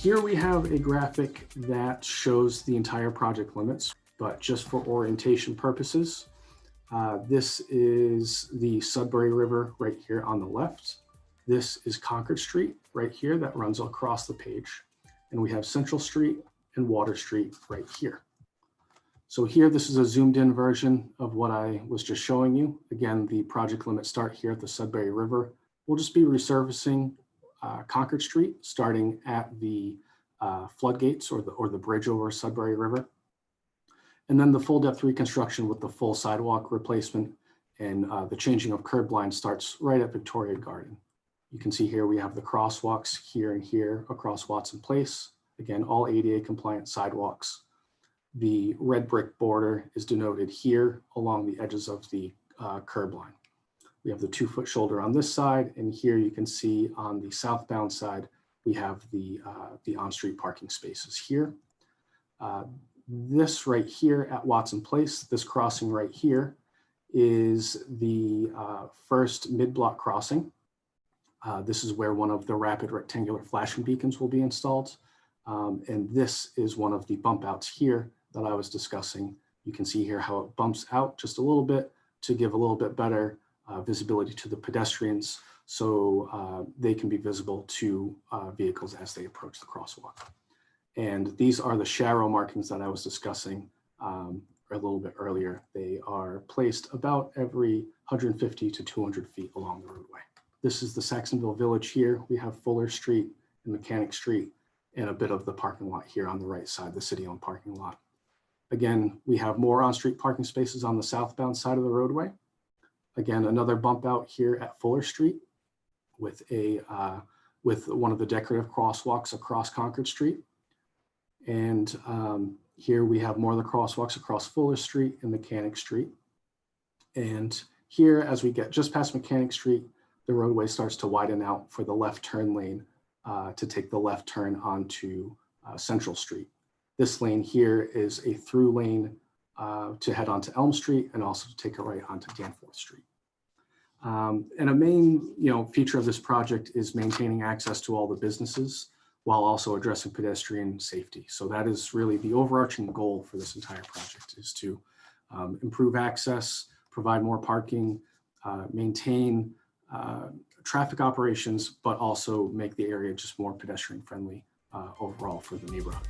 Here we have a graphic that shows the entire project limits, but just for orientation purposes, this is the Sudbury River right here on the left. This is Concord Street right here that runs across the page. And we have Central Street and Water Street right here. So here, this is a zoomed in version of what I was just showing you. Again, the project limits start here at the Sudbury River. We'll just be resurfacing Concord Street, starting at the floodgates or the bridge over Sudbury River. And then the full depth reconstruction with the full sidewalk replacement and the changing of curb lines starts right at Victoria Garden. You can see here we have the crosswalks here and here across Watson Place. Again, all ADA compliant sidewalks. The red brick border is denoted here along the edges of the curb line. We have the 2-foot shoulder on this side, and here you can see on the southbound side, we have the on-street parking spaces here. This right here at Watson Place, this crossing right here is the first mid-block crossing. This is where one of the rapid rectangular flashing beacons will be installed. And this is one of the bump outs here that I was discussing. You can see here how it bumps out just a little bit to give a little bit better visibility to the pedestrians so they can be visible to vehicles as they approach the crosswalk. And these are the sharrow markings that I was discussing a little bit earlier. They are placed about every 150 to 200 feet along the roadway. This is the Saxonville Village here. We have Fuller Street and Mechanic Street and a bit of the parking lot here on the right side, the city-owned parking lot. Again, we have more on-street parking spaces on the southbound side of the roadway. Again, another bump out here at Fuller Street with one of the decorative crosswalks across Concord Street. And here we have more of the crosswalks across Fuller Street and Mechanic Street. And here, as we get just past Mechanic Street, the roadway starts to widen out for the left turn lane to take the left turn onto Central Street. This lane here is a through lane to head onto Elm Street and also to take a right onto Danforth Street. And a main feature of this project is maintaining access to all the businesses while also addressing pedestrian safety. So that is really the overarching goal for this entire project, is to improve access, provide more parking, maintain traffic operations, but also make the area just more pedestrian friendly overall for the neighborhood.